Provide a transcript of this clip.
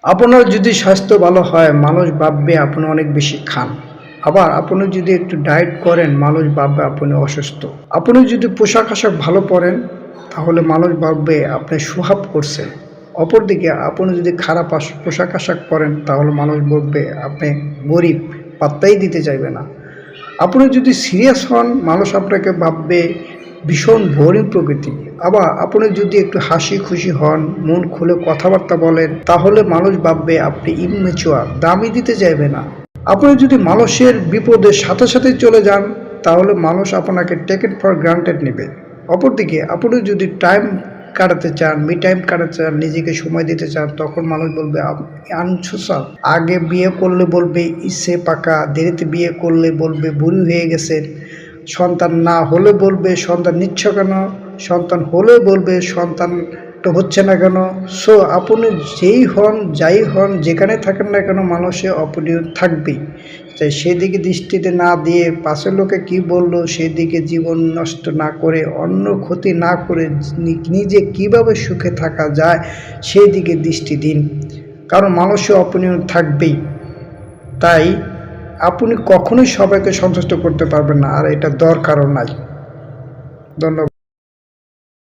আপনার যদি স্বাস্থ্য ভালো হয় মানুষ ভাববে আপনি অনেক বেশি খান। আবার আপনি যদি একটু ডায়েট করেন মানুষ ভাববে আপনি অসুস্থ। আপনি যদি পোশাক আশাক ভালো পরেন তাহলে মানুষ ভাববে আপনি সোহাব করছেন। অপরদিকে আপনি যদি খারাপ পোশাক আশাক পরেন তাহলে মানুষ বলবে আপনি গরিব, পাত্তাই দিতে চাইবে না। আপনি যদি সিরিয়াস হন মানুষ আপনাকে ভাববে ভীষণ বোরিং প্রকৃতি। আবার আপনি যদি একটু হাসি খুশি হন, মন খুলে কথাবার্তা বলেন তাহলে মানুষ ভাববে আপনি ইমম্যাচুয়ার, দামই দিতে চাইবে না। আপনি যদি মানুষের বিপদের সাথে সাথে চলে যান তাহলে মানুষ আপনাকে টেকেন ফর গ্রান্টেড নেবে। অপরদিকে আপনি যদি টাইম কাটাতে চান, মি টাইম কাটাতে চান, নিজেকে সময় দিতে চান তখন মানুষ বলবে আপনি আনসোশাল। আগে বিয়ে করলে বলবে ইচ্ছে পাকা, দেরিতে বিয়ে করলে বলবে বুড়ি হয়ে গেছেন, সন্তান না হলে বলবে সন্তান নিচ্ছ কেন, সন্তান হলে বলবে সন্তান তো হচ্ছে না কেন। সো আপনি যেই হন যাই হন যেখানে থাকেন না কেন মানুষে অপরিয় থাকবেই। তাই সেদিকে দৃষ্টিতে না দিয়ে পাশের লোকে কি বললো সেদিকে জীবন নষ্ট না করে, অন্য ক্ষতি না করে নিজে কিভাবে সুখে থাকা যায় সেই দিকে দৃষ্টি দিন। কারণ মানুষে অপরিয় থাকবেই। তাই আপনি কখনোই সবাইকে সন্তুষ্ট করতে পারবেন না, আর এটা দরকারও নাই। ধন্যবাদ।